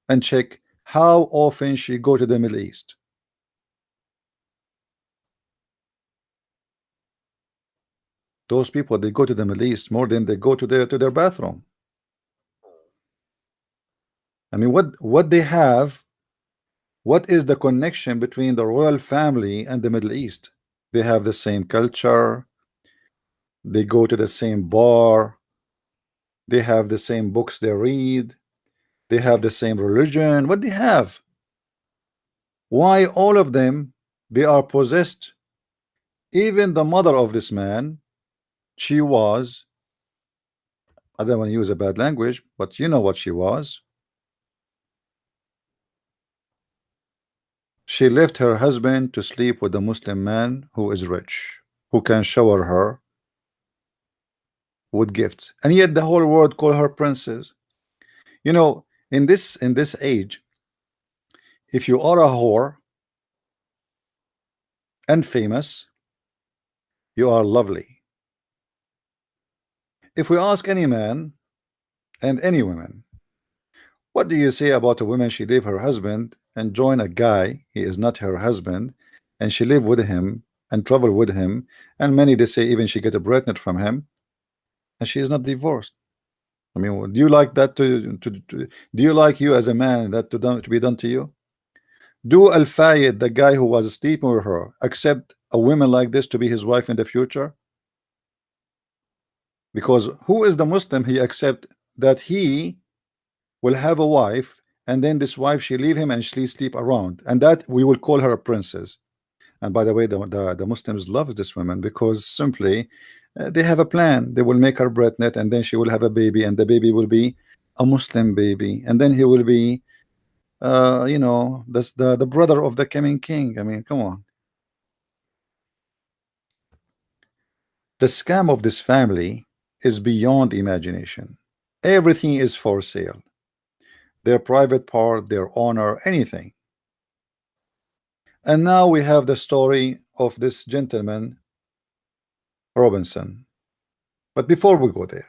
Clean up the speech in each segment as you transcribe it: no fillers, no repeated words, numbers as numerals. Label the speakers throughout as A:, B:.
A: and check how often she go to the Middle East. Those people, they go to the Middle East more than they go to their bathroom. I mean, what they have, what is the connection between the royal family and the Middle East? They have the same culture, they go to the same bar, they have the same books they read, they have the same religion. What they have? Why all of them, they are possessed? Even the mother of this man, she was, I don't want to use a bad language, but you know what she was. She left her husband to sleep with a Muslim man who is rich, who can shower her with gifts, and yet the whole world call her princess. You know, in this age, if you are a whore and famous, you are lovely. If we ask any man and any woman, what do you say about a woman? She leave her husband and join a guy, he is not her husband, and she live with him and travel with him, and many they say even she get a pregnant from him, and she is not divorced. I mean, do you like that do you like you as a man that to be done to you? Do Al Fayed, the guy who was sleeping with her, accept a woman like this to be his wife in the future? Because who is the Muslim he accept that he will have a wife, and then this wife she leave him and she sleep around, and that we will call her a princess? And by the way, the Muslims loves this woman because simply they have a plan. They will make her pregnant, and then she will have a baby, and the baby will be a Muslim baby, and then he will be you know, the brother of the coming king. I mean, come on. The scam of this family is beyond imagination. Everything is for sale. Their private part, their honor, anything. And now we have the story of this gentleman, Robinson. But before we go there,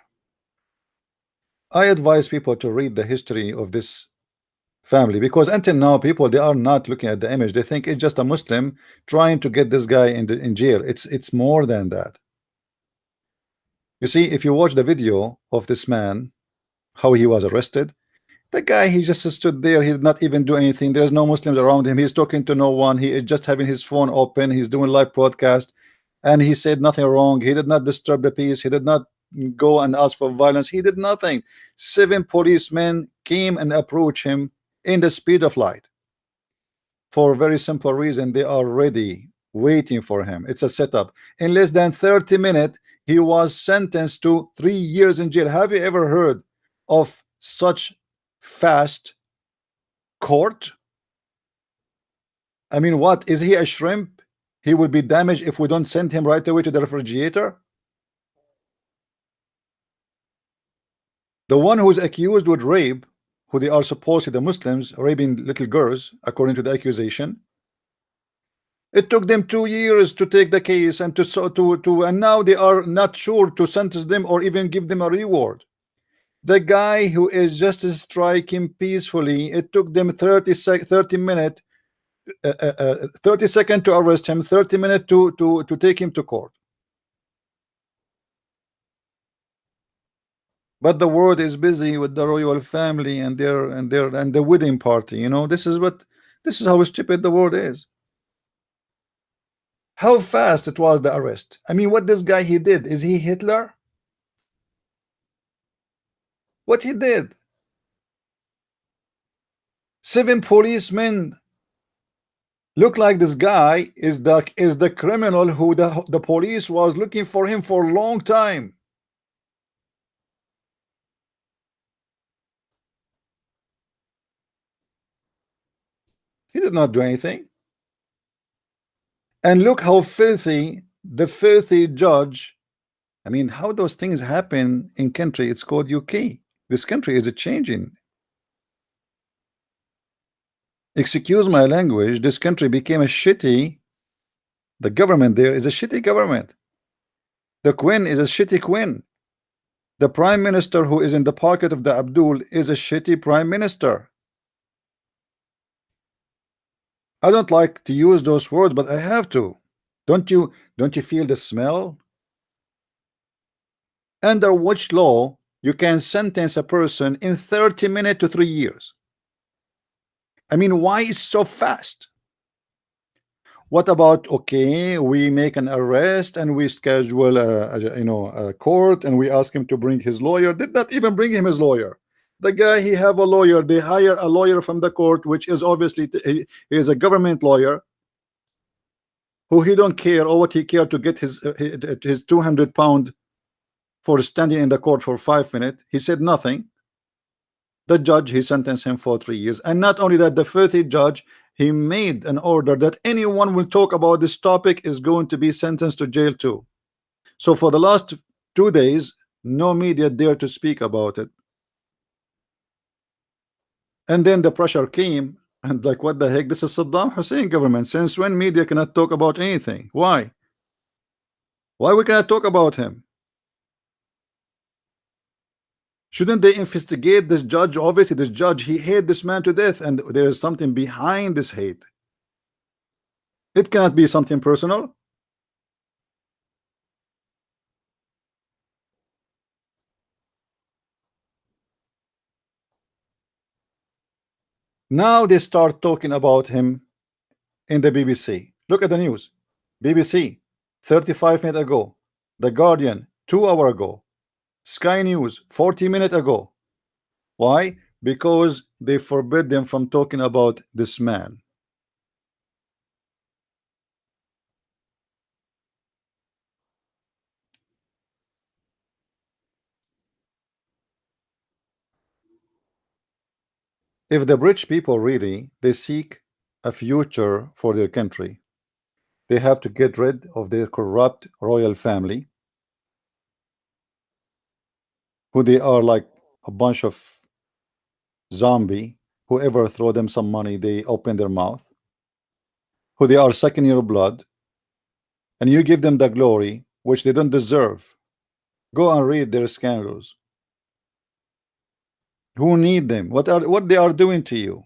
A: I advise people to read the history of this family, because until now people, they are not looking at the image. They think it's just a Muslim trying to get this guy in jail. It's more than that. You see, if you watch the video of this man, how he was arrested, the guy, he just stood there. He did not even do anything. There's no Muslims around him. He's talking to no one. He is just having his phone open. He's doing live broadcast, and he said nothing wrong. He did not disturb the peace. He did not go and ask for violence. He did nothing. 7 policemen came and approached him in the speed of light for a very simple reason. They are ready, waiting for him. It's a setup. In less than 30 minutes, he was sentenced to 3 years in jail. Have you ever heard of such fast court? I mean, what is he, a shrimp? He will be damaged if we don't send him right away to the refrigerator. The one who's accused with rape, who they are supposedly the Muslims raping little girls according to the accusation, it took them 2 years to take the case and and now they are not sure to sentence them or even give them a reward. The guy who is just striking peacefully, it took them 30 minutes, 30 seconds to arrest him, 30 minutes to take him to court. But the world is busy with the royal family and the wedding party. You know, this is how stupid the world is. How fast it was, the arrest. I mean, what this guy he did, is he Hitler? What he did? 7 policemen look like this guy is the criminal who the police was looking for him for a long time. He did not do anything. And look how filthy the filthy judge. I mean, how those things happen in country. It's called UK. This country is a changing. Excuse my language. This country became a shitty. The government there is a shitty government. The queen is a shitty queen. The prime minister who is in the pocket of the Abdul is a shitty prime minister. I don't like to use those words, but I have to. Don't you feel the smell? Under which law you can sentence a person in 30 minutes to 3 years? I mean, why is so fast? What about, okay, we make an arrest and we schedule a court and we ask him to bring his lawyer. Did not even bring him his lawyer. The guy, he have a lawyer. They hire a lawyer from the court, which is obviously he is a government lawyer who he don't care, or what he care to get his 200 pound for standing in the court for 5 minutes. He said nothing. The judge, he sentenced him for 3 years. And not only that, the filthy judge, he made an order that anyone will talk about this topic is going to be sentenced to jail too. So for the last 2 days, no media dare to speak about it. And then the pressure came, and like, what the heck? This is Saddam Hussein government. Since when media cannot talk about anything? Why? Why we cannot talk about him? Shouldn't they investigate this judge? Obviously, this judge, he hate this man to death, and there is something behind this hate. It cannot be something personal. Now they start talking about him in the BBC. Look at the news. BBC, 35 minutes ago. The Guardian, 2 hours ago. Sky News, 40 minutes ago. Why? Because they forbid them from talking about this man. If the British people really they seek a future for their country, they have to get rid of their corrupt royal family, who they are like a bunch of zombie. Whoever throw them some money, they open their mouth. Who they are sucking your blood, and you give them the glory which they don't deserve. Go and read their scandals. Who need them? What they are doing to you?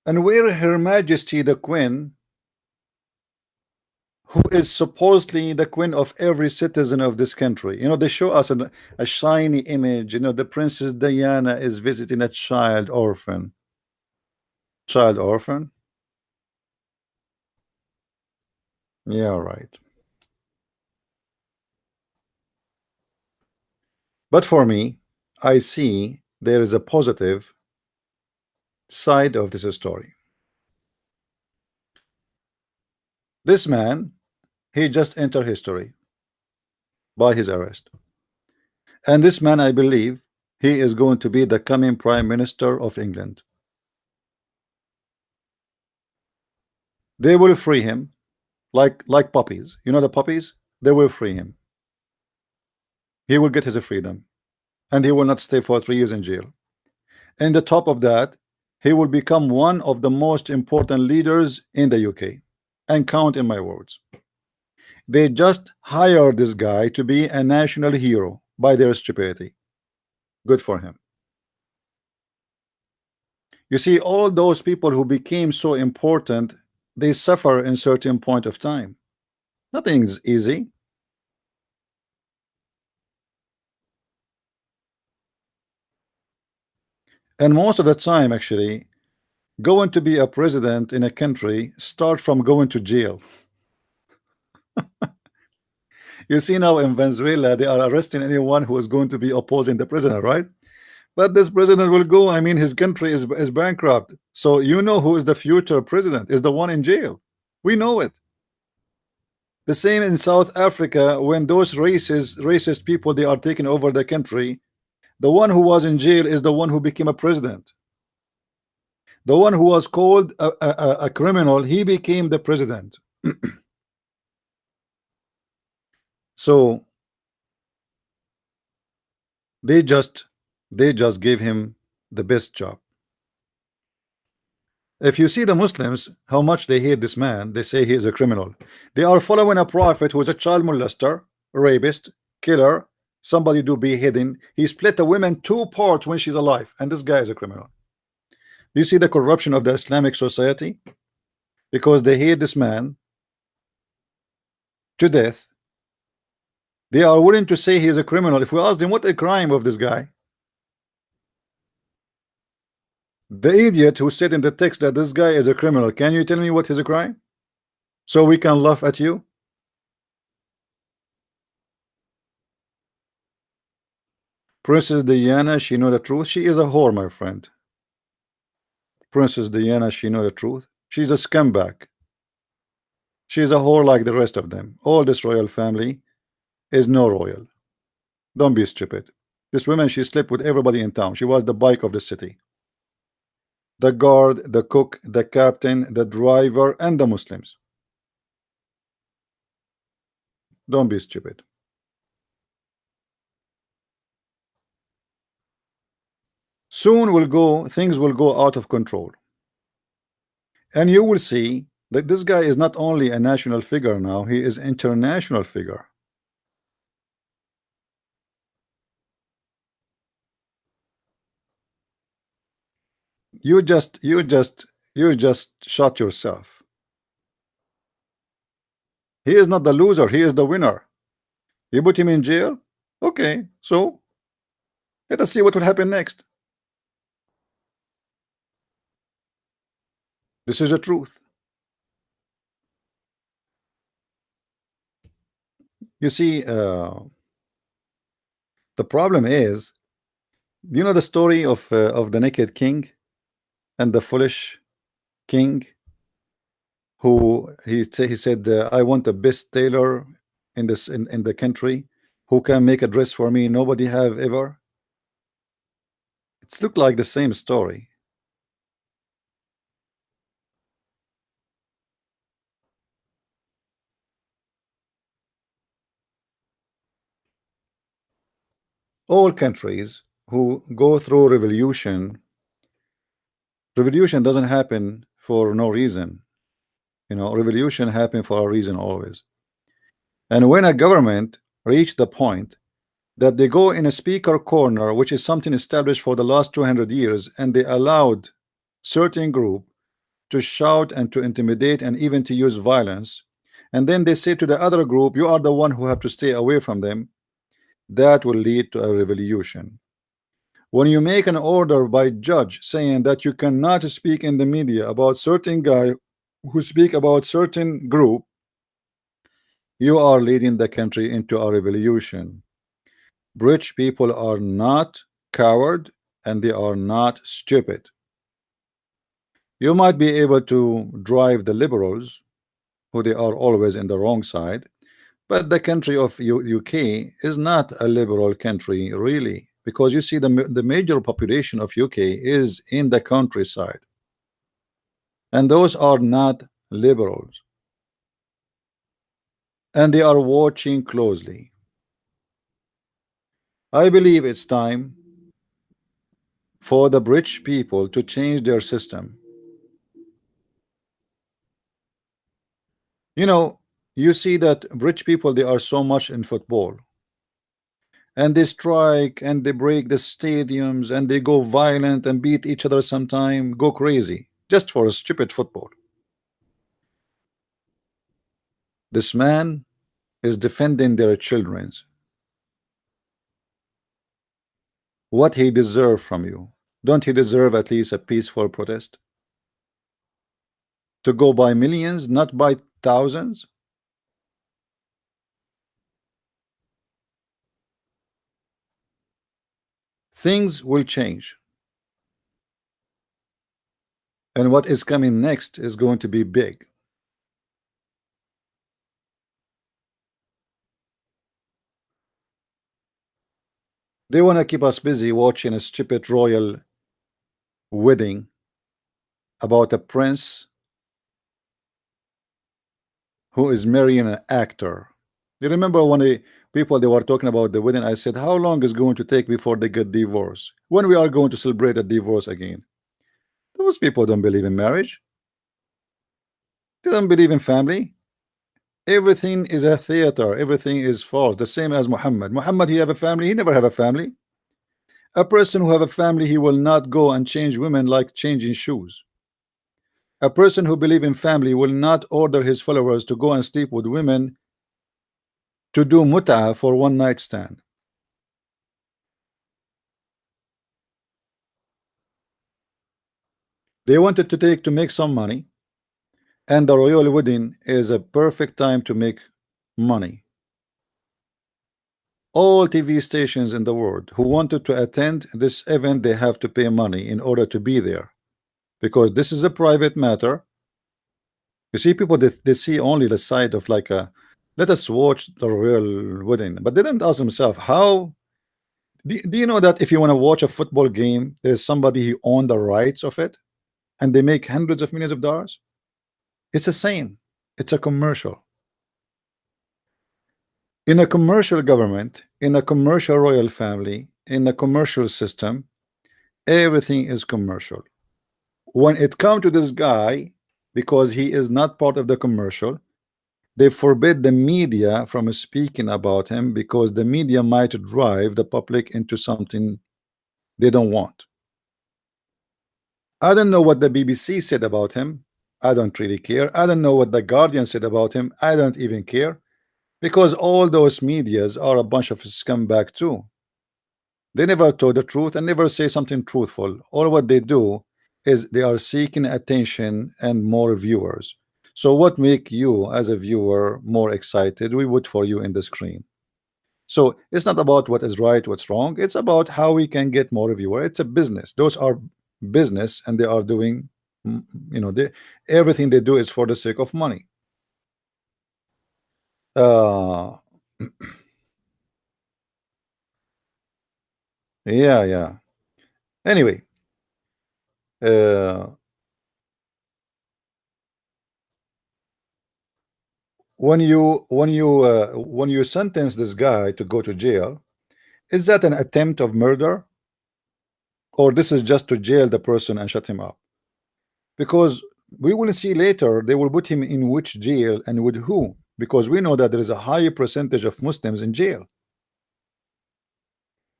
A: And where Her Majesty the Queen, who is supposedly the queen of every citizen of this country. They show us a shiny image. The Princess Diana is visiting a child orphan. Child orphan? Yeah, right. But for me, I see there is a positive side of this story. This man, he just entered history by his arrest. And this man, I believe, he is going to be the coming Prime Minister of England. They will free him like puppies. The puppies? They will free him. He will get his freedom. And he will not stay for 3 years in jail. And the top of that, he will become one of the most important leaders in the UK. And count in my words. They just hired this guy to be a national hero by their stupidity. Good for him. You see, all those people who became so important, they suffer in certain point of time. Nothing's easy. And most of the time, actually, going to be a president in a country start from going to jail. You see now in Venezuela, they are arresting anyone who is going to be opposing the president, right? But this president will go. I mean, his country is bankrupt. So who is the future president is the one in jail. We know it. The same in South Africa, when those racist people, they are taking over the country. The one who was in jail is the one who became a president. The one who was called a criminal, he became the president. So they just gave him the best job. If you see the Muslims, how much they hate this man, they say he is a criminal. They are following a prophet who is a child molester, rapist, killer, somebody do beheading. He split a woman two parts when she's alive, and this guy is a criminal. Do you see the corruption of the Islamic society? Because they hate this man to death, they are willing to say he is a criminal. If we ask them what a crime of this guy, the idiot who said in the text that this guy is a criminal, can you tell me what is a crime? So we can laugh at you. Princess Diana, she know the truth. She is a whore, my friend. Princess Diana, she know the truth. She's a scumbag. She's a whore like the rest of them. All this royal family is no royal. Don't be stupid. This woman, she slept with everybody in town. She was the bike of the city. The guard, the cook, the captain, the driver, and the Muslims. Don't be stupid. Soon things will go out of control. And you will see that this guy is not only a national figure now, he is international figure. You just shot yourself. He is not the loser, he is the winner. You put him in jail? Okay, so let us see what will happen next. This is the truth. You see, the problem is, you know the story of the naked king and the foolish king, who he said, I want the best tailor in the country who can make a dress for me nobody have ever. It's looked like the same story. All countries who go through revolution doesn't happen for no reason. You know, revolution happen for a reason always. And when a government reach the point that they go in a speaker corner, which is something established for the last 200 years, and they allowed certain group to shout and to intimidate and even to use violence, and then they say to the other group, you are the one who have to stay away from them, that will lead to a revolution. When you make an order by judge saying that you cannot speak in the media about certain guy who speak about certain group, you are leading the country into a revolution. Rich people are not coward and they are not stupid. You might be able to drive the liberals, who they are always in the wrong side, but the country of UK is not a liberal country really, because you see the major population of UK is in the countryside, and those are not liberals, and they are watching closely. I believe it's time for the rich people to change their system. You know, you see that rich people, they are so much in football, and they strike and they break the stadiums and they go violent and beat each other, sometime go crazy just for a stupid football. This man is defending their children's. What he deserve from you? Don't he deserve at least a peaceful protest? To go by millions, not by thousands? Things will change. And what is coming next is going to be big. They want to keep us busy watching a stupid royal wedding about a prince who is marrying an actor. You remember when they were talking about the wedding, I said, how long is going to take before they get divorced? When we are going to celebrate a divorce again? Those people don't believe in marriage. They don't believe in family. Everything is a theater. Everything is false. The same as Muhammad. Muhammad, he have a family. He never have a family. A person who have a family, he will not go and change women like changing shoes. A person who believe in family will not order his followers to go and sleep with women to do mut'a for one night stand. They wanted to make some money, and the royal wedding is a perfect time to make money. All TV stations in the world who wanted to attend this event, they have to pay money in order to be there, because this is a private matter. You see, people they see only the side of like a let us watch the royal wedding, but they didn't ask themselves how. Do you know that if you want to watch a football game, there's somebody who own the rights of it, and they make hundreds of millions of dollars? It's the same. It's a commercial. In a commercial government, in a commercial royal family, in a commercial system, everything is commercial. When it comes to this guy, because he is not part of the commercial, they forbid the media from speaking about him, because the media might drive the public into something they don't want. I don't know what the BBC said about him. I don't really care. I don't know what the Guardian said about him. I don't even care, because all those medias are a bunch of scumbag too. They never told the truth and never say something truthful. All what they do is they are seeking attention and more viewers. So what make you as a viewer more excited? We vote for you in the screen. So it's not about what is right, what's wrong. It's about how we can get more viewer. It's a business. Those are business, and they are doing, they everything they do is for the sake of money. Uh, yeah, yeah. Anyway, uh, when you sentence this guy to go to jail, is that an attempt of murder, or this is just to jail the person and shut him up? Because we will see later they will put him in which jail and with who, because we know that there is a high percentage of Muslims in jail.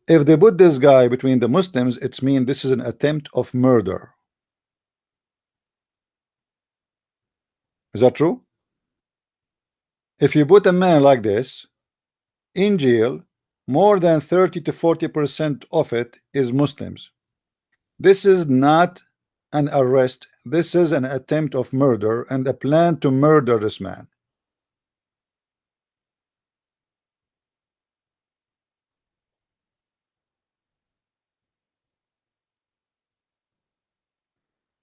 A: If they put this guy between the Muslims, it's mean this is an attempt of murder. Is that true? If you put a man like this in jail, more than 30 to 40% of it is Muslims. This is not an arrest. This is an attempt of murder and a plan to murder this man.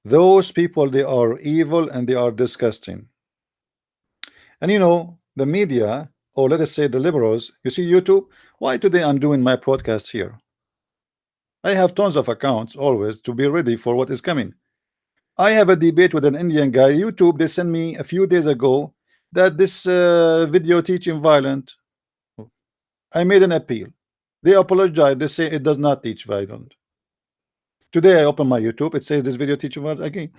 A: Those people, they are evil and they are disgusting. And the media, or let us say the liberals, you see YouTube, why today I'm doing my podcast here? I have tons of accounts always to be ready for what is coming. I have a debate with an Indian guy. YouTube, they sent me a few days ago that this video teaching violent. I made an appeal. They apologize. They say it does not teach violent. Today I open my YouTube. It says this video teaching violent again.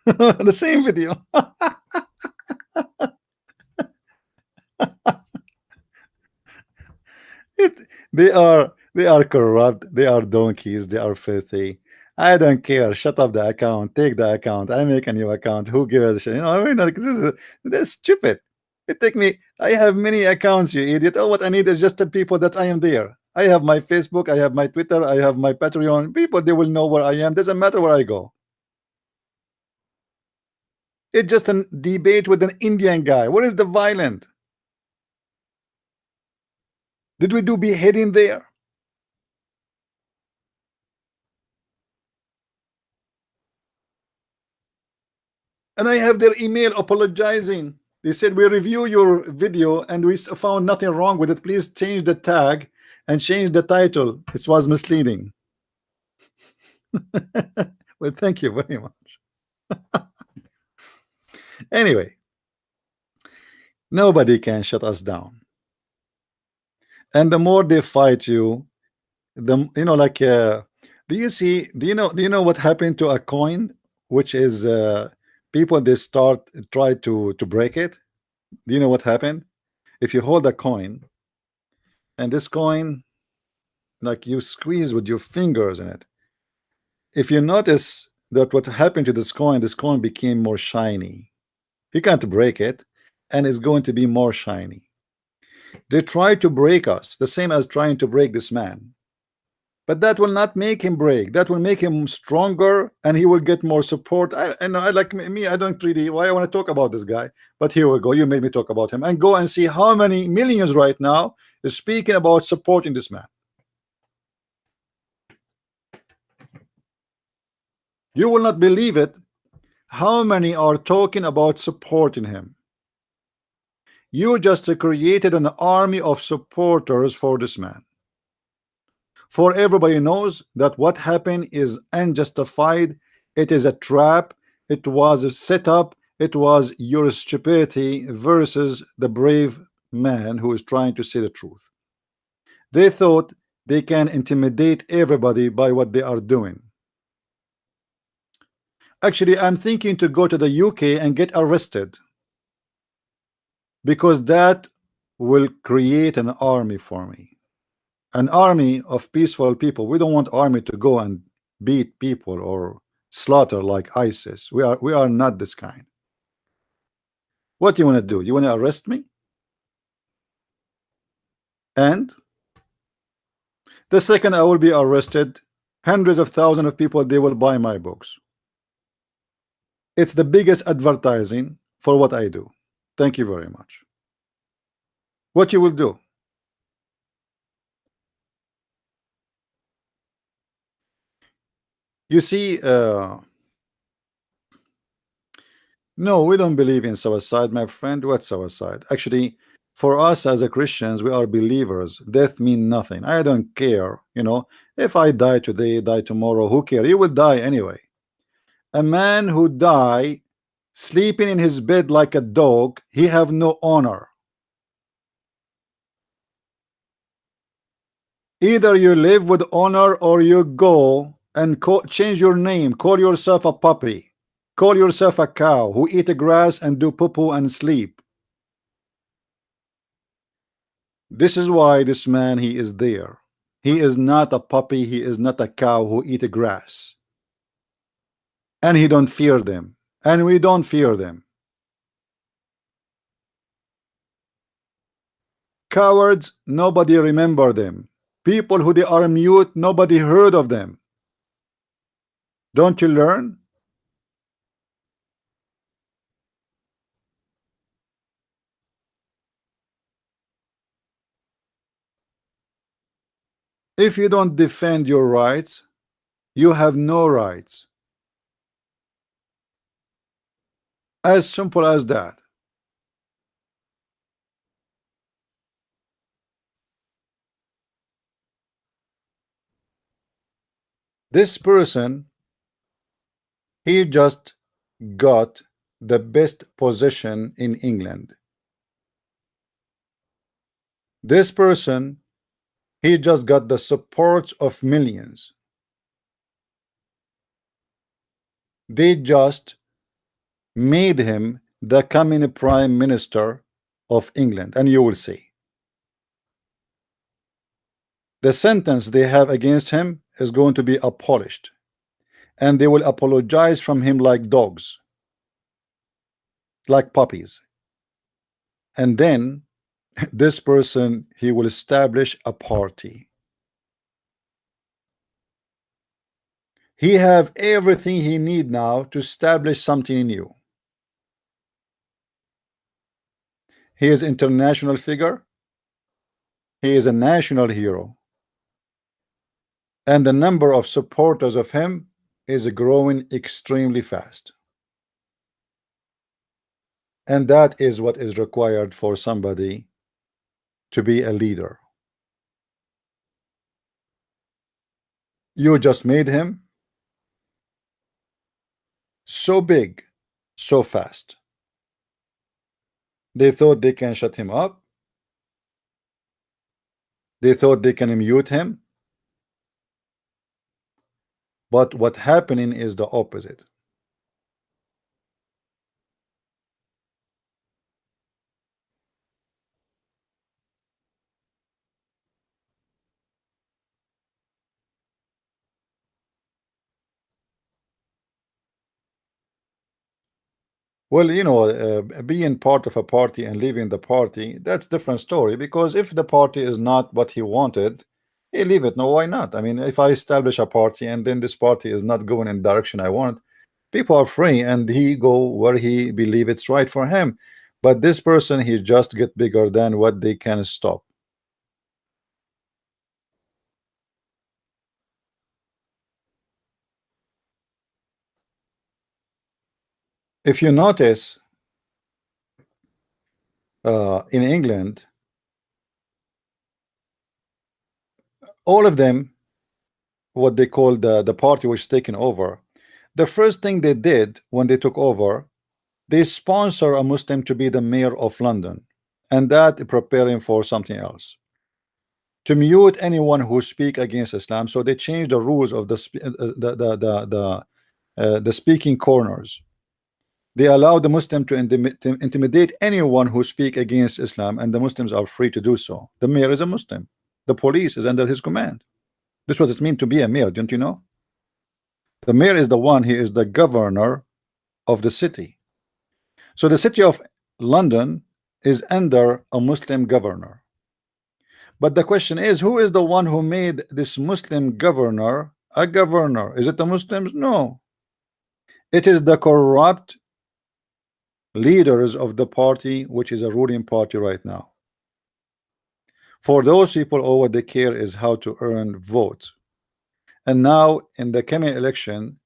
A: The same video. it, they are corrupt. They are donkeys. They are filthy. I don't care. Shut up the account. Take the account. I make a new account. Who gives a shit? I mean, like, this is stupid. It take me. I have many accounts, you idiot. Oh, what I need is just the people that I am there. I have my Facebook. I have my Twitter. I have my Patreon. People, they will know where I am. Doesn't matter where I go. It's just a debate with an Indian guy. Where is the violent? Did we do beheading there? And I have their email apologizing. They said, we review your video and we found nothing wrong with it. Please change the tag and change the title. It was misleading. Well, thank you very much. Anyway, nobody can shut us down. And the more they fight you, the like do you know what happened to a coin, which is people they try to break it? Do you know what happened? If you hold a coin and this coin, like you squeeze with your fingers in it, if you notice that what happened to this coin became more shiny. You can't break it, and it's going to be more shiny. They try to break us, the same as trying to break this man. But that will not make him break. That will make him stronger, and he will get more support. I like me. I don't really why I want to talk about this guy. But here we go. You made me talk about him, and go and see how many millions right now is speaking about supporting this man. You will not believe it. How many are talking about supporting him? You just created an army of supporters for this man. For everybody knows that what happened is unjustified. It is a trap. It was a setup. It was your stupidity versus the brave man who is trying to say the truth. They thought they can intimidate everybody by what they are doing. Actually, I'm thinking to go to the UK and get arrested, because that will create an army for me, an army of peaceful people. We don't want army to go and beat people or slaughter like ISIS. We are not this kind. What do you want to do? You want to arrest me? And the second I will be arrested, hundreds of thousands of people, they will buy my books. It's the biggest advertising for what I do. Thank you very much. What you will do? You see, no, we don't believe in suicide, my friend. What suicide? Actually, for us as a Christians, we are believers. Death means nothing. I don't care. If I die today, die tomorrow, who cares? You will die anyway. A man who die sleeping in his bed like a dog, he have no honor. Either you live with honor or you go and change your name, call yourself a puppy, call yourself a cow who eat grass and do poo-poo and sleep. This is why this man, he is there. He is not a puppy, he is not a cow who eat grass. And he don't fear them. And we don't fear them. Cowards, nobody remember them. People who they are mute, nobody heard of them. Don't you learn? If you don't defend your rights, you have no rights. As simple as that. This person, he just got the best position in England. This person, he just got the support of millions. They just made him the coming prime minister of England, and you will see. The sentence they have against him is going to be abolished, and they will apologize from him like dogs, like puppies. And then this person, he will establish a party. He have everything he need now to establish something new. He is international figure. He is a national hero. And the number of supporters of him is growing extremely fast. And that is what is required for somebody to be a leader. You just made him so big, so fast. They thought they can shut him up. They thought they can mute him. But what happening is the opposite. Well, being part of a party and leaving the party, that's different story. Because if the party is not what he wanted, he leave it. No, why not? I mean, if I establish a party and then this party is not going in the direction I want, people are free and he go where he believe it's right for him. But this person, he just get bigger than what they can stop. If you notice, in England, all of them, what they call the party which is taken over, the first thing they did when they took over, they sponsor a Muslim to be the mayor of London, and that preparing for something else, to mute anyone who speak against Islam. So they changed the rules of the speaking corners. They allow the Muslim to intimidate anyone who speak against Islam, and the Muslims are free to do so. The mayor is a Muslim. The police is under his command. This is what it means to be a mayor, don't you know? The mayor is the one, he is the governor of the city. So the city of London is under a Muslim governor. But the question is, who is the one who made this Muslim governor a governor? Is it the Muslims? No. It is the corrupt leaders of the party, which is a ruling party right now. For those people, all what they care is how to earn votes. And now in the coming election,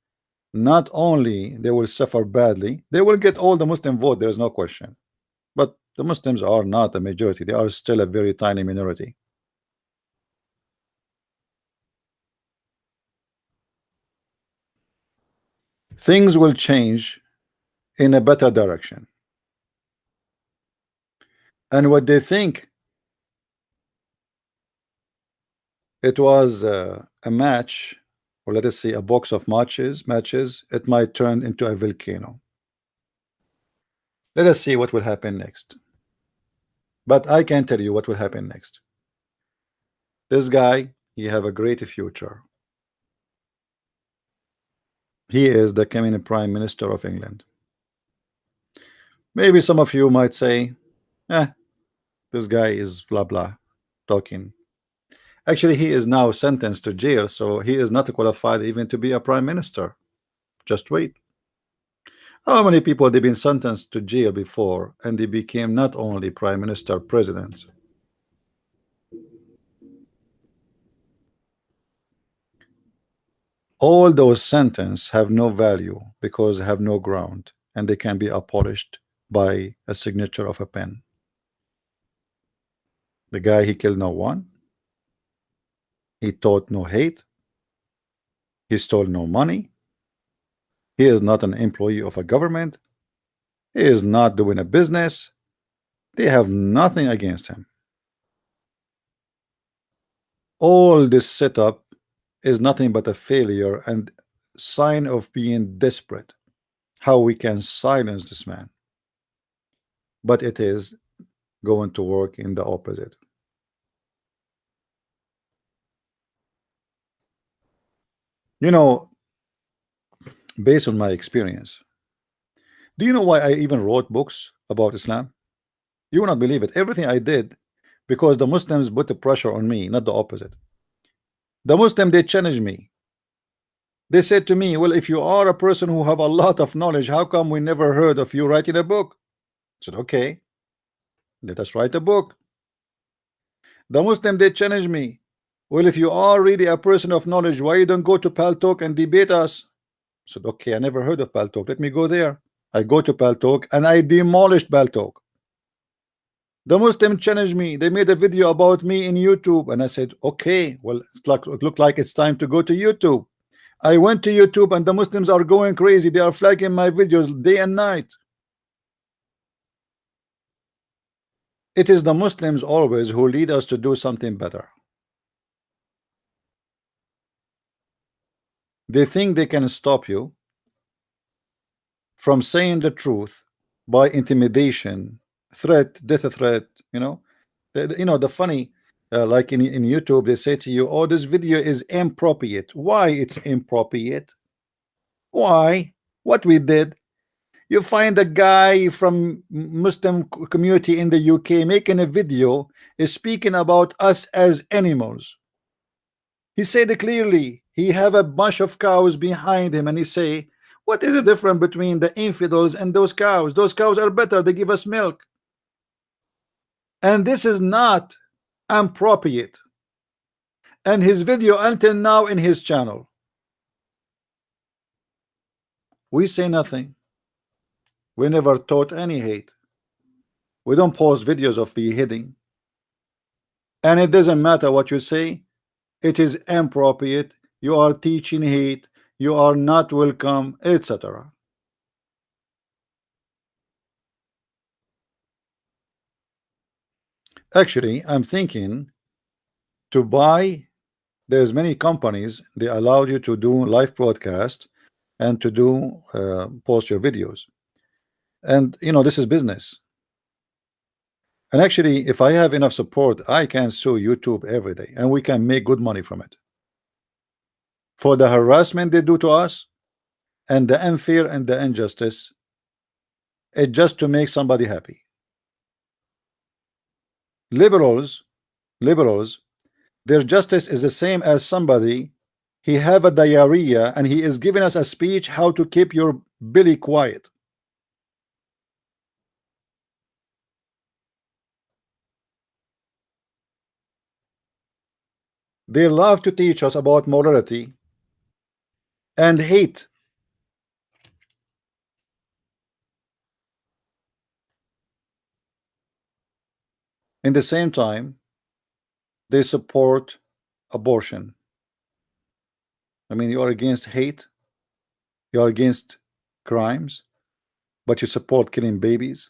A: not only they will suffer badly, they will get all the Muslim vote, there is no question. But the Muslims are not a majority, they are still a very tiny minority. Things will change in a better direction. And what they think it was a match, or let us say a box of matches, it might turn into a volcano. Let us see what will happen next. But I can tell you what will happen next. This guy, he have a great future. He is the coming Prime Minister of England. Maybe some of you might say, this guy is blah blah talking. Actually, he is now sentenced to jail, so he is not qualified even to be a prime minister. Just wait. How many people they've been sentenced to jail before and they became not only prime minister, presidents? All those sentences have no value because they have no ground and they can be abolished by a signature of a pen. The guy, he killed no one, he taught no hate, he stole no money, he is not an employee of a government, he is not doing a business, they have nothing against him. All this setup is nothing but a failure and sign of being desperate, how we can silence this man. But it is going to work in the opposite. You know, based on my experience, do you know why I even wrote books about Islam? You will not believe it. Everything I did because the Muslims put the pressure on me, not the opposite. The Muslim, they challenged me. They said to me, well, if you are a person who have a lot of knowledge, how come we never heard of you writing a book? I said, okay, let us write a book. The Muslim, they challenge me. Well, if you are really a person of knowledge, why you don't go to Paltalk and debate us? I said, okay, I never heard of Paltalk. Let me go there. I go to Paltalk and I demolished Paltalk. The Muslim challenged me. They made a video about me in YouTube, and I said, okay, well, it looked like it's time to go to YouTube. I went to YouTube, and the Muslims are going crazy. They are flagging my videos day and night. It is the Muslims always who lead us to do something better. They think they can stop you from saying the truth by intimidation, threat, death threat. The funny, like in YouTube, they say to you, oh, this video is inappropriate. Why it's inappropriate? Why? What we did? You find a guy from Muslim community in the UK making a video is speaking about us as animals. He said clearly he have a bunch of cows behind him, and he say, what is the difference between the infidels and those cows? Those cows are better, they give us milk. And this is not appropriate. And his video until now in his channel, we say nothing. We never taught any hate. We don't post videos of beheading. And it doesn't matter what you say, it is inappropriate. You are teaching hate, you are not welcome, etc. Actually, I'm thinking to buy, there's many companies, they allow you to do live broadcast and to do post your videos. And you know, this is business. And actually, if I have enough support, I can sue YouTube every day and we can make good money from it. For the harassment they do to us and the unfair and the injustice, it just to make somebody happy. Liberals, their justice is the same as somebody, he have a diarrhea and he is giving us a speech how to keep your belly quiet. They love to teach us about morality and hate. In the same time, they support abortion. I mean, you are against hate, you are against crimes, but you support killing babies.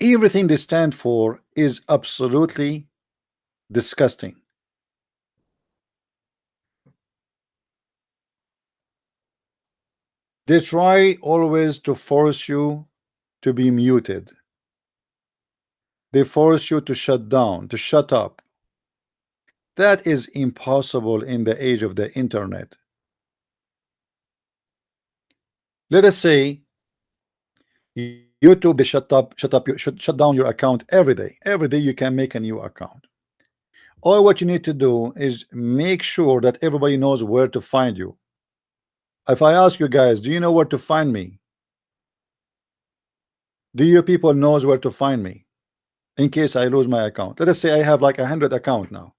A: Everything they stand for is absolutely disgusting. They try always to force you to be muted. They force you to shut down, to shut up. That is impossible in the age of the internet. Let us say YouTube, they shut down your account every day. Every day you can make a new account. All what you need to do is make sure that everybody knows where to find you. If I ask you guys, do you know where to find me? Do you people knows where to find me in case I lose my account? Let us say I have like 100 account now.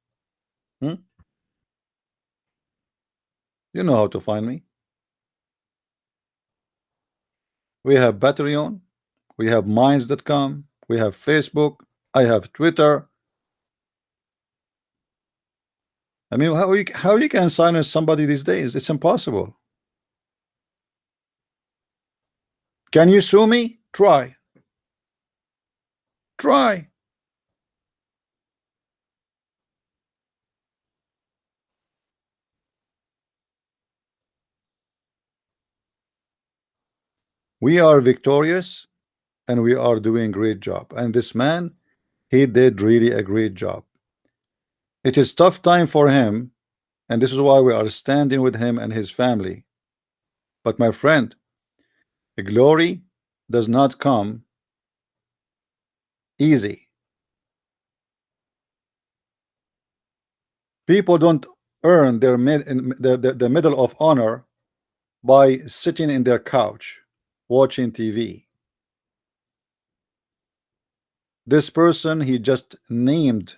A: You know how to find me. We have Patreon, we have Minds.com, we have Facebook, I have Twitter. I mean, how you can silence somebody these days? It's impossible. Can you sue me? Try. Try. We are victorious and we are doing great job. And this man, he did really a great job. It is tough time for him, and this is why we are standing with him and his family. But my friend, glory does not come easy. People don't earn their the medal of honor by sitting in their couch watching TV. This person, he just named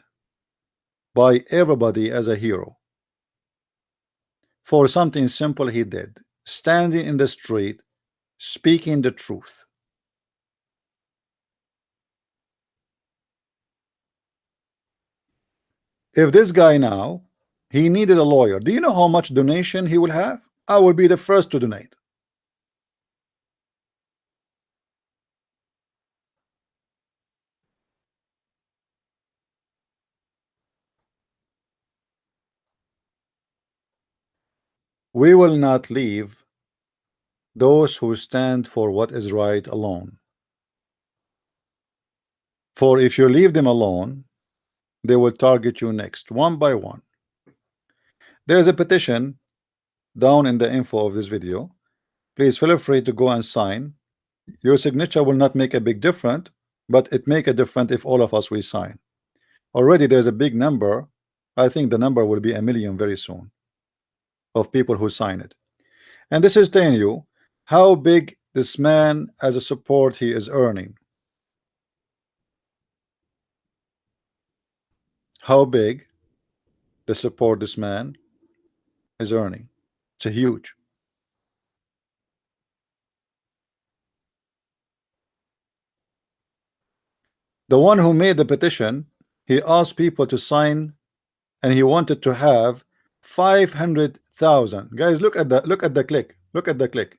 A: by everybody as a hero for something simple he did, standing in the street speaking the truth. If this guy now, he needed a lawyer, do you know how much donation he will have? I will be the first to donate. We will not leave those who stand for what is right alone. For if you leave them alone, they will target you next, one by one. There is a petition down in the info of this video. Please feel free to go and sign. Your signature will not make a big difference, but it make a difference if all of us we sign. Already there's a big number. I think the number will be 1 million very soon of people who sign it. And this is telling you how big this man as a support he is earning. How big the support this man is earning. It's a huge. The one who made the petition, he asked people to sign, and he wanted to have 500,000 guys. Look at the click. Look at the click.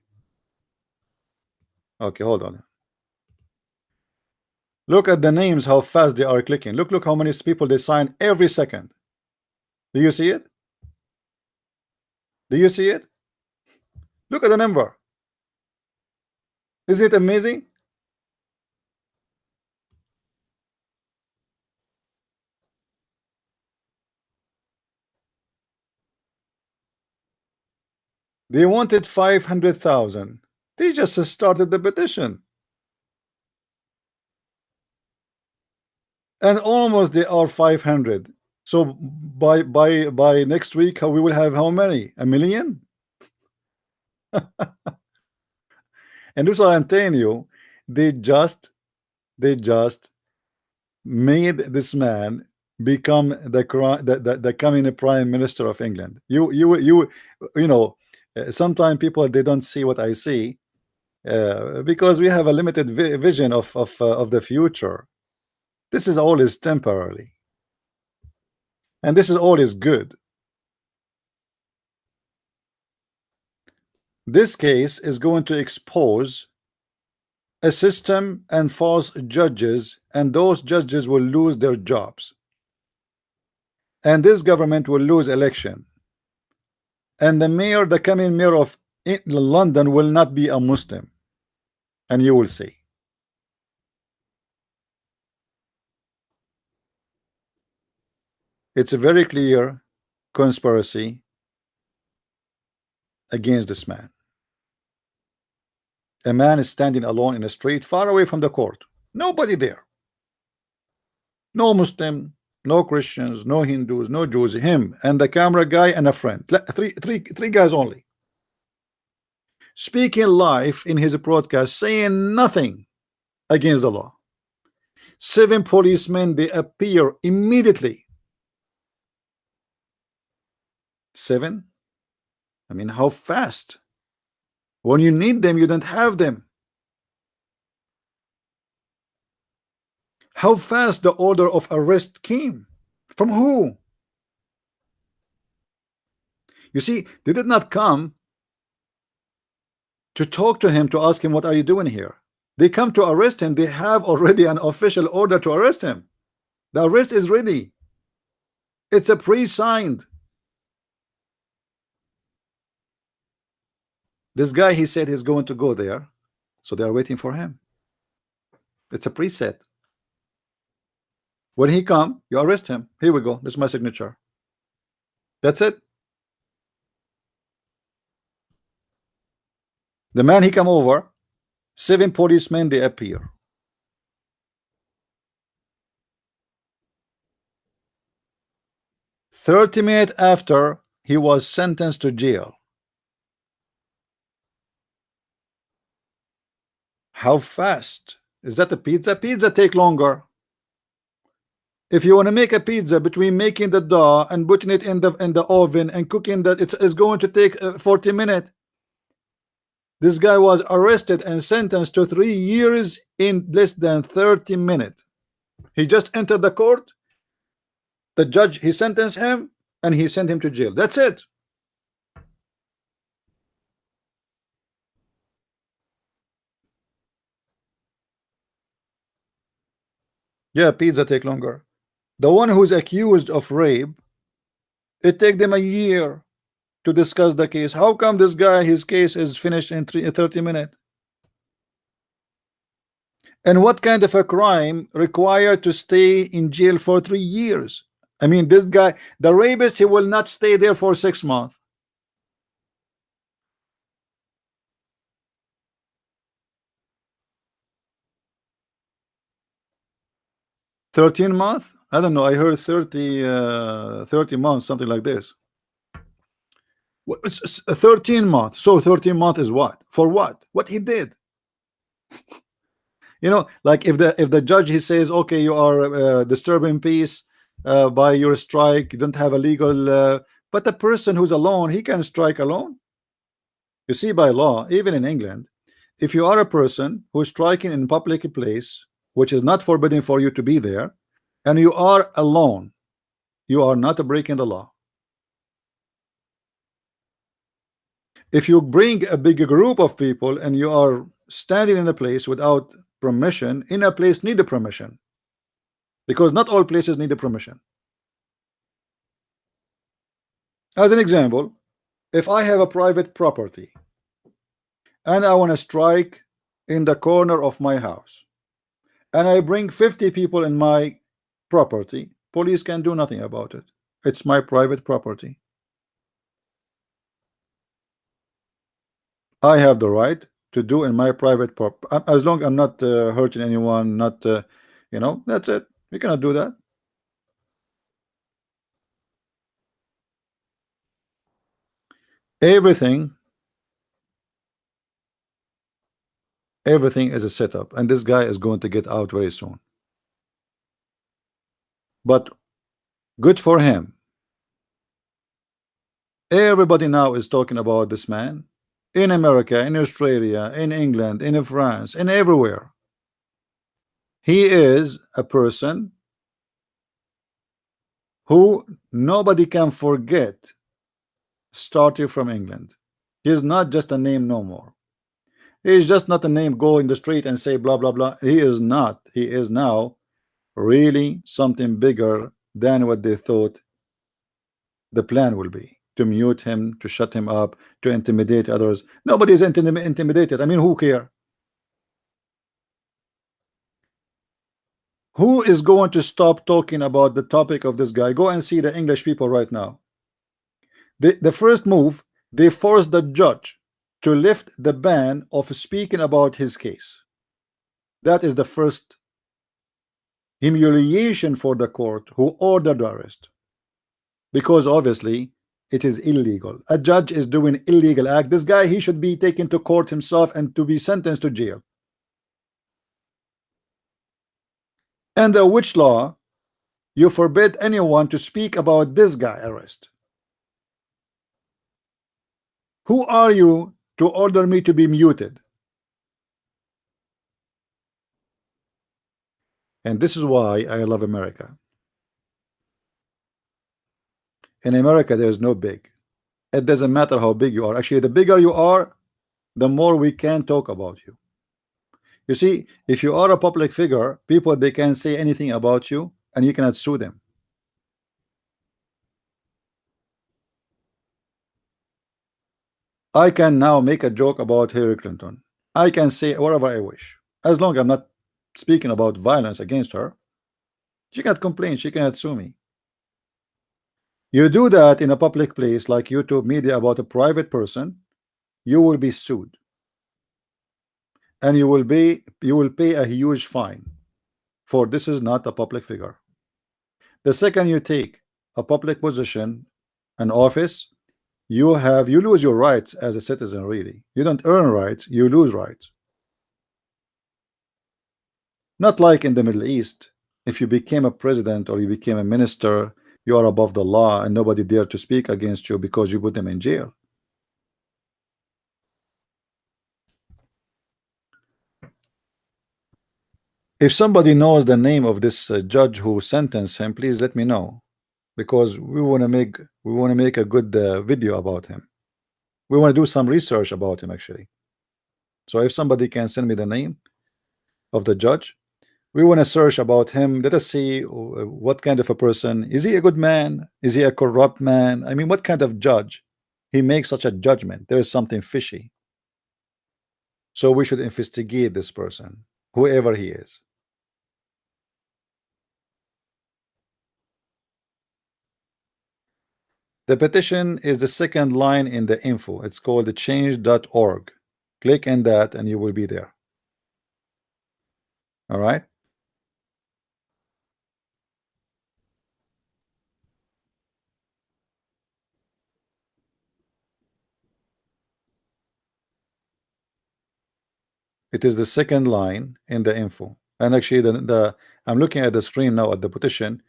A: Okay, hold on. Look at the names, how fast they are clicking. Look how many people they sign every second. Do you see it? Do you see it? Look at the number. Is it amazing? They wanted 500,000. They just started the petition. And almost they are 500. So by next week we will have how many? 1 million? And this is what I'm telling you. They just made this man become the coming prime minister of England. You know, sometimes people they don't see what I see because we have a limited vision of the future. This is all is temporarily, and this is all is good. This case is going to expose a system and false judges, and those judges will lose their jobs, and this government will lose election, and the coming mayor of London will not be a Muslim, and you will see. It's a very clear conspiracy against this man. A man is standing alone in a street far away from the court. Nobody there. No Muslim, no Christians, no Hindus, no Jews. Him and the camera guy and a friend. Three guys only. Speaking live in his broadcast, saying nothing against the law. 7 policemen, they appear immediately. 7? I mean, how fast? When you need them, you don't have them. How fast the order of arrest came? From who? You see, they did not come to talk to him, to ask him, what are you doing here? They come to arrest him. They have already an official order to arrest him. The arrest is ready. It's a pre-signed. This guy, he said he's going to go there, so they are waiting for him. It's a preset. When he come, you arrest him. Here we go. This is my signature. That's it. The man he come over, 7 policemen they appear. "30 minutes after, he was sentenced to jail." How fast? Is that a pizza? Pizza take longer. If you want to make a pizza, between making the dough and putting it in the oven and cooking that, it's going to take 40 minutes. This guy was arrested and sentenced to 3 years in less than 30 minutes. He just entered the court. The judge, he sentenced him and he sent him to jail. That's it. Yeah, pizza take longer. The one who's accused of rape, it take them a year to discuss the case. How come this guy, his case is finished in 30 minutes? And what kind of a crime required to stay in jail for 3 years? I mean, this guy, the rapist, he will not stay there for 6 months. 13 months? I don't know. I heard 30 months, something like this. It's 13 months. So 13 months is what? For what? What he did? You know, like if the judge he says, okay, you are disturbing peace by your strike, you don't have a legal but the person who's alone, he can strike alone. You see, by law, even in England, if you are a person who's striking in public place, which is not forbidden for you to be there, and you are alone, you are not breaking the law. If you bring a big group of people and you are standing in a place without permission, in a place need a permission, because not all places need a permission. As an example, if I have a private property and I want to strike in the corner of my house and I bring 50 people in my property, police can do nothing about it. It's my private property. I have the right to do in my private prop, as long as I'm not hurting anyone, not you know, that's it. You cannot do that. Everything is a setup, and this guy is going to get out very soon. But good for him. Everybody now is talking about this man in America, in Australia, in England, in France, and everywhere. He is a person who nobody can forget, started from England. He is not just a name no more. He is just not a name, go in the street and say blah blah blah. He is not. He is now really something bigger than what they thought the plan will be, to mute him, to shut him up, to intimidate others. Nobody is intimidated. I mean, who care? Who is going to stop talking about the topic of this guy? Go and see the English people right now. The first move, they forced the judge to lift the ban of speaking about his case. That is the first humiliation for the court who ordered the arrest, because obviously it is illegal. A judge is doing illegal act. This guy, he should be taken to court himself and to be sentenced to jail. Under which law you forbid anyone to speak about this guy arrest? Who are you to order me to be muted? And this is why I love America. In America, there is no big. It doesn't matter how big you are. Actually, the bigger you are, the more we can talk about you. You see, if you are a public figure, people, they can say anything about you and you cannot sue them. I can now make a joke about Hillary Clinton. I can say whatever I wish, as long as I'm not speaking about violence against her. She cannot complain, she cannot sue me. You do that in a public place like YouTube media about a private person, you will be sued, and you will pay a huge fine, for this is not a public figure. The second you take a public position, an office, you lose your rights as a citizen. Really, you don't earn rights, you lose rights. Not like in the Middle East, if you became a president or you became a minister, you are above the law and nobody dare to speak against you because you put them in jail. If somebody knows the name of this judge who sentenced him, please let me know, because we want to make a good video about him. We want to do some research about him actually. So if somebody can send me the name of the judge, we want to search about him. Let us see what kind of a person is. He a good man? Is he a corrupt man? I mean, what kind of judge he makes such a judgment? There is something fishy. So we should investigate this person, whoever he is. The petition is the second line in the info. It's called the change.org. Click in that and you will be there. All right. It is the second line in the info. And actually, I'm looking at the screen now at the petition.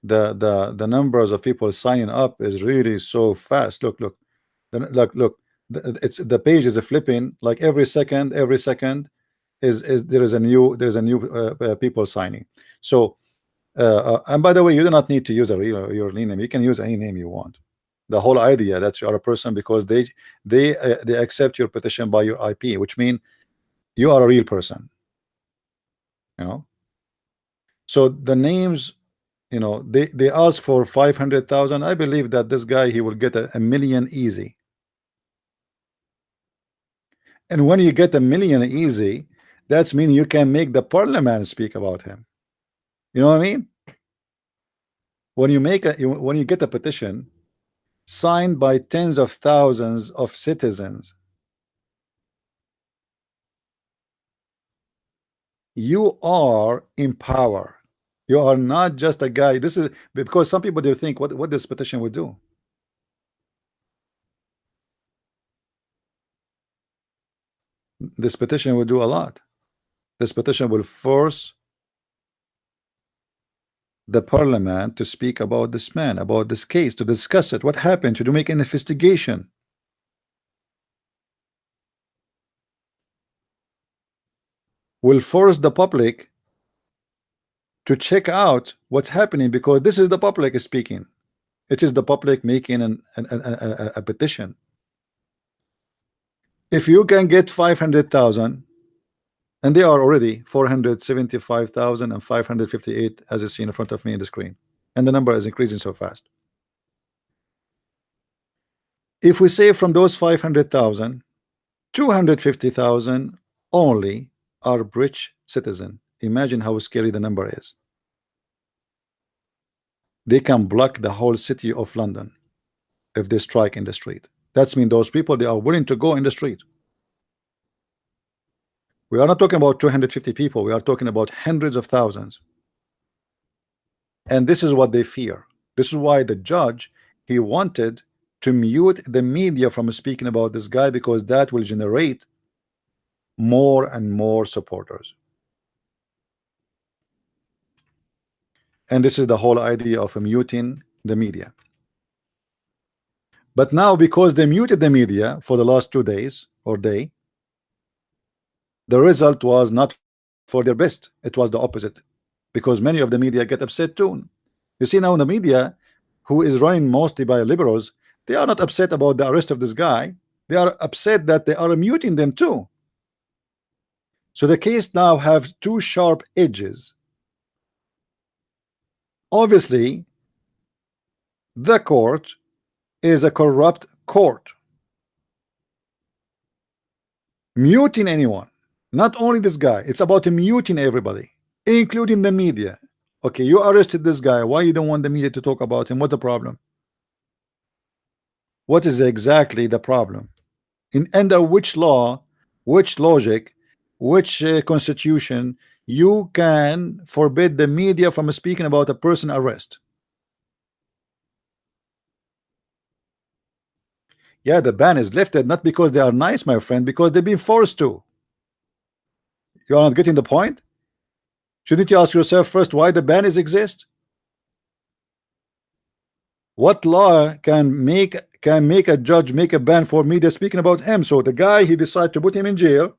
A: The numbers of people signing up is really so fast. Look. Look. It's the page is flipping like every second. Every second is there's a new people signing. So and by the way, you do not need to use your name. You can use any name you want. The whole idea that you are a person because they accept your petition by your IP, which means you are a real person. You know. So the names, you know, they ask for 500,000. I believe that this guy he will get a million easy. And when you get a million easy, that's mean you can make the parliament speak about him. You know what I mean? When you when you get a petition signed by tens of thousands of citizens, you are in power. You are not just a guy. This is because some people they think what this petition would do. This petition will do a lot. This petition will force the parliament to speak about this man, about this case, to discuss it, what happened, to make an investigation. Will force the public to check out what's happening because this is the public speaking. It is the public making a petition. If you can get 500,000, and they are already 475,000 and 558, as you see in front of me in the screen, and the number is increasing so fast. If we say from those 500,000, 250,000 only are British citizen, imagine how scary the number is. They can block the whole city of London if they strike in the street. That means those people they are willing to go in the street. We are not talking about 250 people. We are talking about hundreds of thousands. And this is what they fear. This is why the judge he wanted to mute the media from speaking about this guy because that will generate more and more supporters. And this is the whole idea of muting the media. But now because they muted the media for the last 2 days or day, the result was not for their best. It was the opposite because many of the media get upset too. You see now in the media who is running mostly by liberals, they are not upset about the arrest of this guy. They are upset that they are muting them too. So the case now have two sharp edges. Obviously, the court is a corrupt court. Muting anyone, not only this guy, it's about muting everybody, including the media. Okay, you arrested this guy. Why you don't want the media to talk about him? What's the problem? What is exactly the problem? Under which law, which logic, which constitution you can forbid the media from speaking about a person arrest? Yeah, the ban is lifted not because they are nice, my friend, because they've been forced to. You are not getting the point? Shouldn't you ask yourself first why the ban is exist? What law can make a judge make a ban for media speaking about him? So the guy he decided to put him in jail,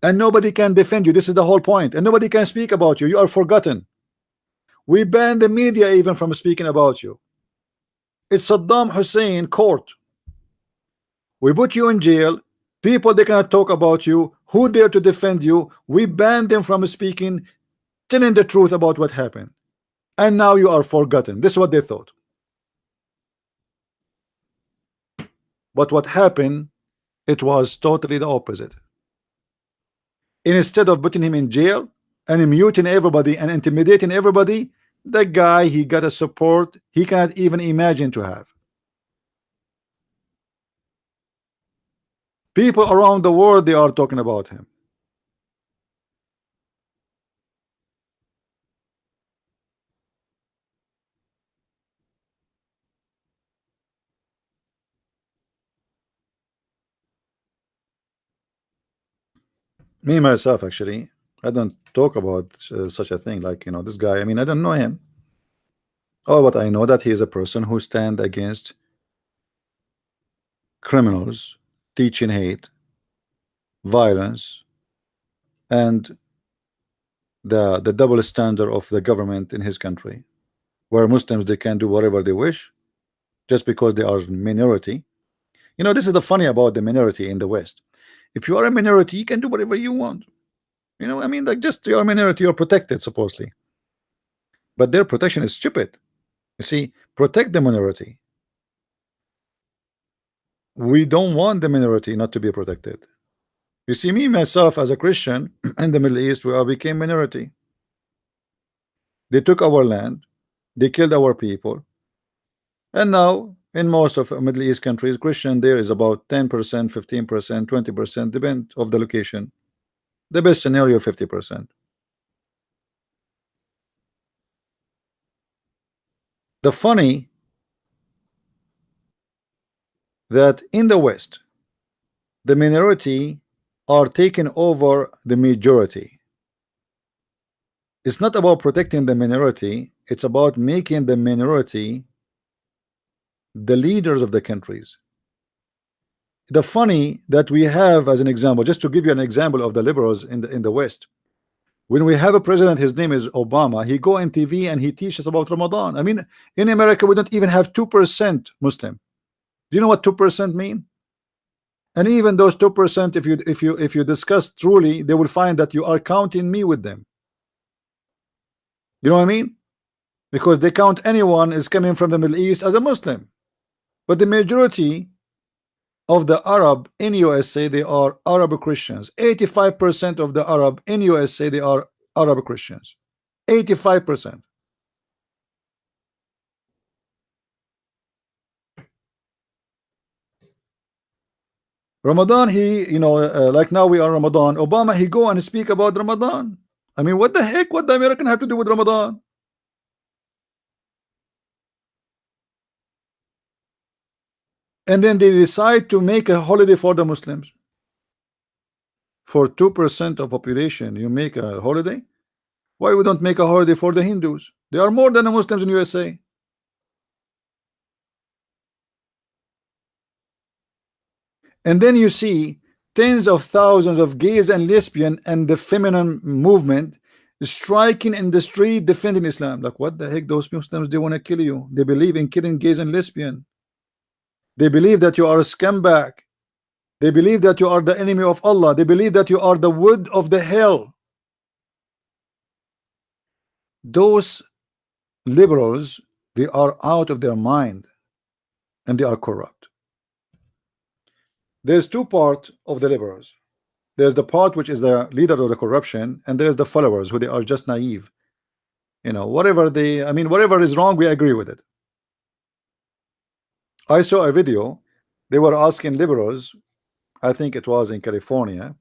A: and nobody can defend you. This is the whole point, and nobody can speak about you. You are forgotten. We ban the media even from speaking about you. It's Saddam Hussein court. We put you in jail. People they cannot talk about you. Who dare to defend you? We ban them from speaking, telling the truth about what happened. And now you are forgotten. This is what they thought. But what happened, it was totally the opposite. Instead of putting him in jail and muting everybody and intimidating everybody, the guy he got a support he cannot even imagine to have. People around the world, they are talking about him. Me myself, actually, I don't talk about such a thing. Like, this guy. I mean, I don't know him. Oh, but I know that he is a person who stand against criminals, teaching hate, violence, and the double standard of the government in his country, where Muslims, they can do whatever they wish just because they are minority. This is the funny about the minority in the West. If you are a minority, you can do whatever you want. I mean, like, just you're a minority, you're protected supposedly, but their protection is stupid. You see, protect the minority. We don't want the minority not to be protected. You see, me myself as a Christian in the Middle East, we became minority. They took our land, they killed our people, and now in most of Middle East countries, Christian there is about 10%, 15%, 20%, depend of the location. The best scenario, 50%. The funny that in the West, the minority are taking over the majority. It's not about protecting the minority, it's about making the minority the leaders of the countries. The funny that we have as an example, just to give you an example of the liberals in the West, when we have a president, his name is Obama, he go on TV and he teaches about Ramadan. I mean, in America we don't even have 2% Muslim. Do you know what 2% mean? And even those 2%, if you discuss truly, they will find that you are counting me with them. You know what I mean? Because they count anyone is coming from the Middle East as a Muslim. But the majority of the Arab in USA, they are Arab Christians. 85% of the Arab in USA, they are Arab Christians. 85%. Ramadan, like now we are Ramadan. Obama, he go and speak about Ramadan. I mean, what the heck? What the American have to do with Ramadan? And then they decide to make a holiday for the Muslims. For 2% of population, you make a holiday? Why we don't make a holiday for the Hindus? They are more than the Muslims in USA. And then you see tens of thousands of gays and lesbian and the feminine movement striking in the street defending Islam. Like, what the heck? Those Muslims, they want to kill you. They believe in killing gays and lesbian. They believe that you are a scumbag. They believe that you are the enemy of Allah. They believe that you are the wood of the hell. Those liberals, they are out of their mind and they are corrupt. There's two parts of the liberals. There's the part which is the leader of the corruption, and there's the followers who they are just naive. Whatever whatever is wrong, we agree with it. I saw a video. They were asking liberals, I think it was in California,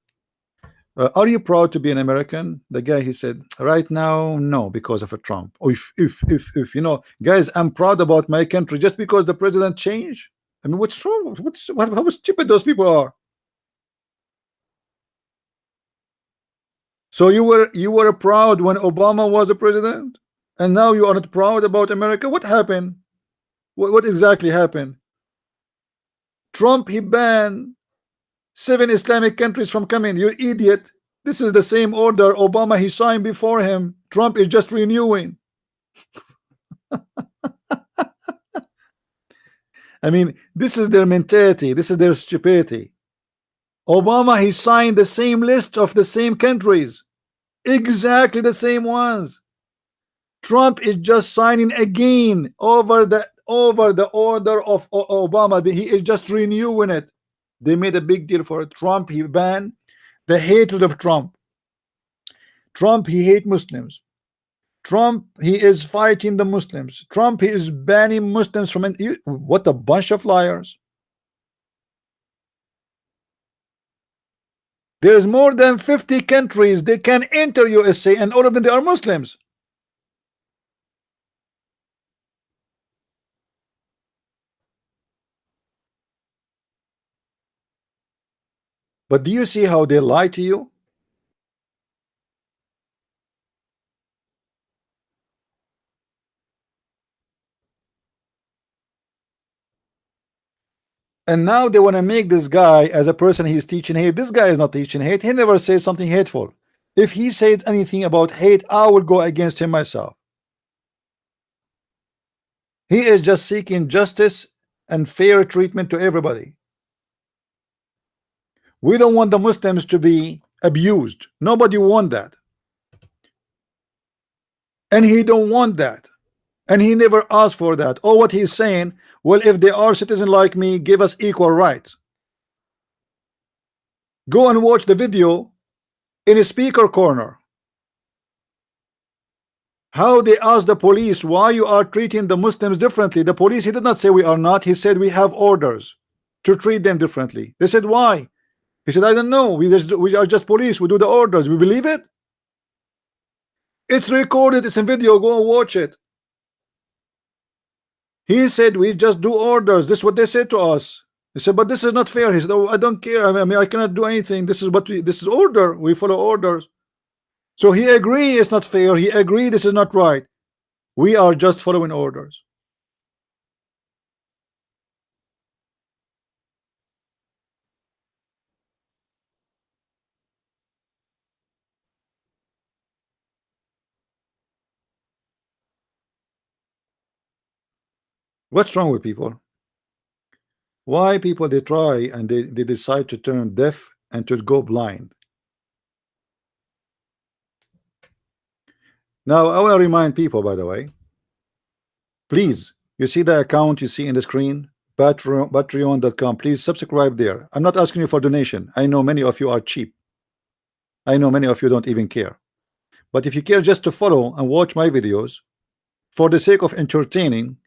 A: are you proud to be an American? The guy, he said, right now, no, because of a Trump. Oh, if guys, I'm proud about my country just because the president changed. I mean, what's wrong? How stupid those people are. So you were proud when Obama was a president, and now you are not proud about America. What happened? What exactly happened? Trump, he banned 7 Islamic countries from coming. You idiot. This is the same order Obama he signed before him. Trump is just renewing. I mean, this is their mentality. This is their stupidity. Obama, he signed the same list of the same countries, exactly the same ones. Trump is just signing again over the order of Obama. He is just renewing it. They made a big deal for it. Trump, he banned the hatred of Trump. Trump, he hate Muslims. Trump, he is fighting the Muslims. Trump, he is banning Muslims from. What a bunch of liars. There's more than 50 countries they can enter USA, and all of them they are Muslims. But do you see how they lie to you? And now they want to make this guy as a person he's teaching hate. This guy is not teaching hate. He never says something hateful. If he said anything about hate, I will go against him myself. He is just seeking justice and fair treatment to everybody. We don't want the Muslims to be abused. Nobody want that. And he don't want that. And he never asked for that. Or what he's saying, well, if they are citizens like me, give us equal rights. Go and watch the video in a speaker corner. How they asked the police why you are treating the Muslims differently. The police, he did not say we are not. He said we have orders to treat them differently. They said why? He said I don't know. We are just police. We do the orders. We believe it. It's recorded. It's in video. Go and watch it. He said we just do orders. This is what they said to us. He said, but this is not fair. He said, oh, I don't care. I mean, I cannot do anything. This is what this is order. We follow orders. So he agreed it's not fair. He agreed this is not right. We are just following orders. What's wrong with people? Why people they try and they decide to turn deaf and to go blind? Now I want to remind people, by the way, please, you see the account you see in the screen, patreon.com. Please subscribe there. I'm not asking you for donation. I know many of you are cheap. I know many of you don't even care. But if you care just to follow and watch my videos for the sake of entertaining,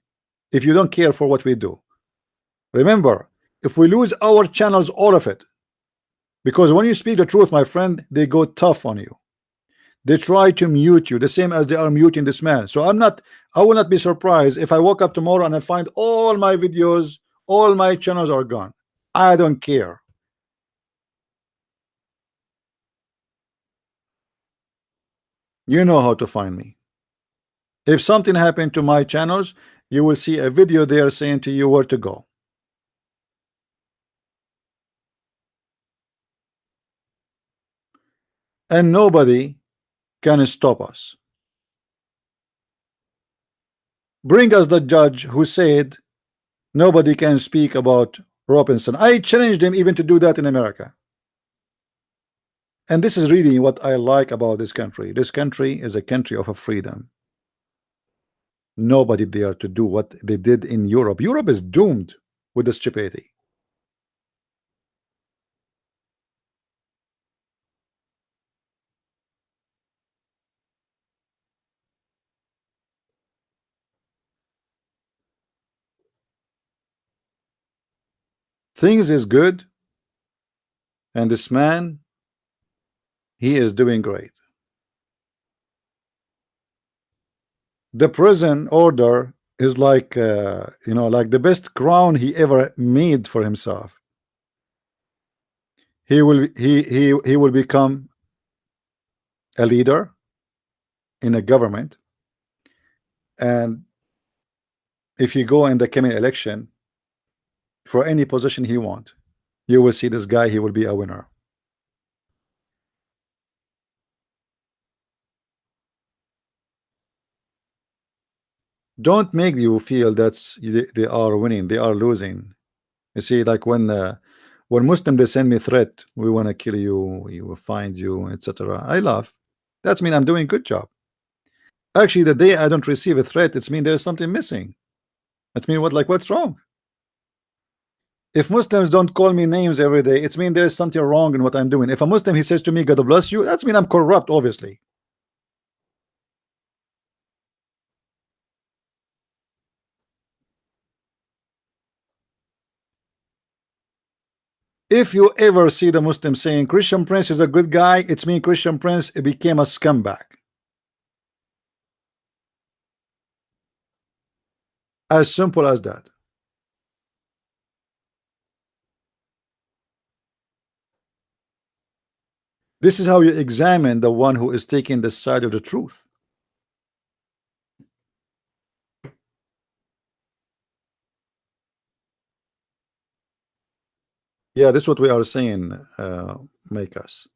A: if you don't care for what we do, remember, if we lose our channels, all of it, because when you speak the truth, my friend, they go tough on you. They try to mute you the same as they are muting this man. So I will not be surprised if I woke up tomorrow and I find all my videos, all my channels are gone. I don't care. You know how to find me. If something happened to my channels, you will see a video there saying to you where to go. And nobody can stop us. Bring us the judge who said nobody can speak about Robinson. I challenged him even to do that in America. And this is really what I like about this country. This country is a country of a freedom. Nobody there to do what they did in Europe. Europe is doomed with the stupidity. Things is good, and this man, he is doing great. The prison order is like you know, like the best crown he ever made for himself. He will become a leader in a government, and if you go in the coming election for any position he want, you will see this guy, he will be a winner. Don't make you feel that's they are winning, they are losing. You see, like when Muslim they send me threat, we want to kill you, we will find you, etc. I laugh. That's mean I'm doing good job. Actually, the day I don't receive a threat, it's mean there's something missing. That's mean what, like what's wrong? If Muslims don't call me names every day, it's mean there's something wrong in what I'm doing. If a Muslim he says to me, God bless you, that's mean I'm corrupt, obviously. If you ever see the Muslim saying Christian Prince is a good guy, it's me, Christian Prince, it became a scumbag. As simple as that. This is how you examine the one who is taking the side of the truth. Yeah, this is what we are saying, make us.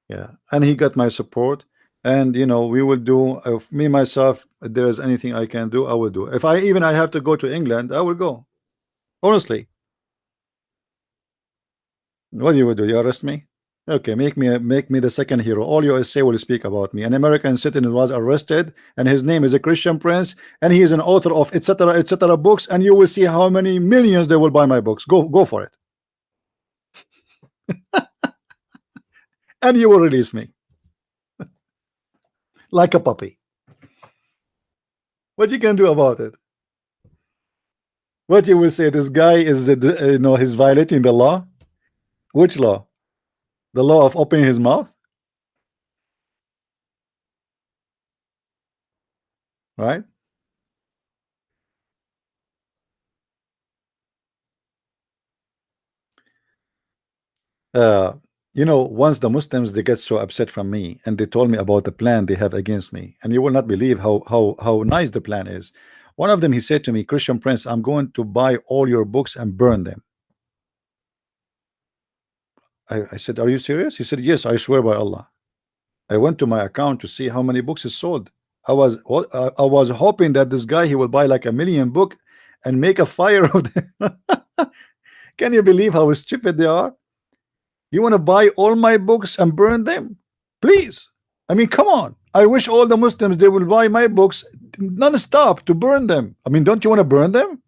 A: Yeah, and he got my support, and you know, we will do, if me myself, if there is anything I can do, I will do. If I have to go to England, I will go. Honestly. What you will do? You arrest me? Okay, make me the second hero. All USA will speak about me. An American citizen was arrested, and his name is a Christian Prince, and he is an author of etc. books, and you will see how many millions they will buy my books. Go for it, and you will release me like a puppy. What you can do about it? What you will say? This guy is, you know, he's violating the law. Which law? The law of opening his mouth, right? Uh, you know, once the Muslims they get so upset from me, and they told me about the plan they have against me, and you will not believe how nice the plan is. One of them, he said to me, Christian Prince, I'm going to buy all your books and burn them. I said, are you serious? He said, yes, I swear by Allah. I went to my account to see how many books is sold. I was hoping that this guy he will buy like 1,000,000 book and make a fire of them. Can you believe how stupid they are? You want to buy all my books and burn them? Please. I mean, come on. I wish all the Muslims they will buy my books non-stop to burn them. I mean, don't you want to burn them?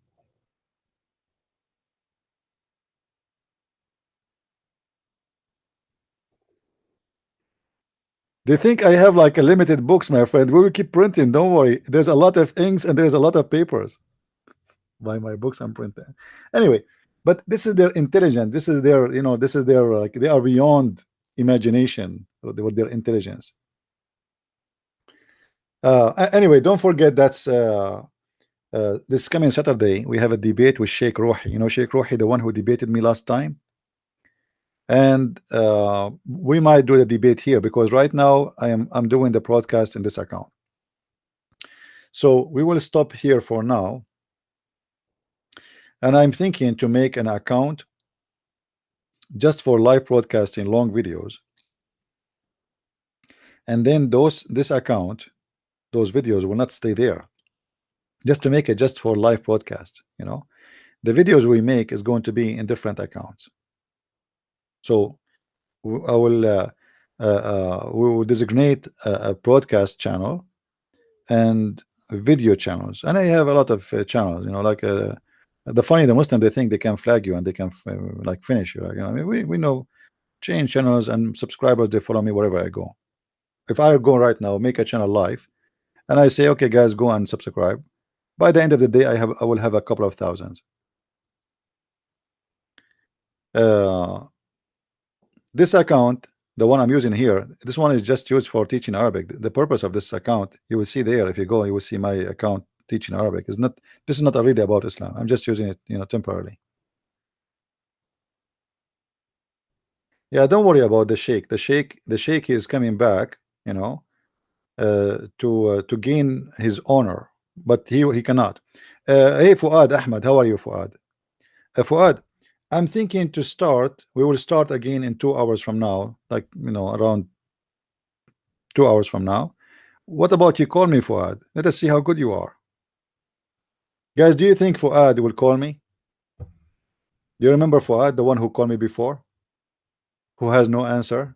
A: They think I have like a limited books, my friend. We will keep printing. Don't worry. There's a lot of inks and there's a lot of papers. Buy my books and print them. Anyway, but this is their intelligence. This is their, you know, this is their like they are beyond imagination with their intelligence. Anyway, don't forget that's this coming Saturday we have a debate with Sheikh Rohi. You know Sheikh Rohi, the one who debated me last time, and we might do the debate here because right now I'm doing the broadcast in this account. So we will stop here for now, and I'm thinking to make an account just for live broadcasting long videos, and then this account, those videos will not stay there, just to make it just for live broadcast. You know, the videos we make is going to be in different accounts. So I will we will designate a broadcast channel and video channels, and I have a lot of channels. You know, like the Muslim, they think they can flag you and they can like finish you. You know, I mean, we know change channels and subscribers. They follow me wherever I go. If I go right now, make a channel live, and I say, okay, guys, go and subscribe. By the end of the day, I will have a couple of thousands. This account, the one I'm using here, this one is just used for teaching Arabic. The purpose of this account, you will see there. If you go, you will see my account teaching Arabic. Is not This is not really about Islam. I'm just using it, you know, temporarily. Yeah, don't worry about the sheikh. The sheikh is coming back, you know, to gain his honor, but he cannot. Hey Fuad Ahmad, how are you, Fuad? Fuad, I'm thinking to start. We will start again in 2 hours from now, like, you know, around 2 hours from now. What about you call me, Fuad? Let us see how good you are. Guys, do you think Fuad will call me? Do you remember Fuad, the one who called me before, who has no answer?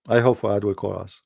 A: I hope Fuad will call us.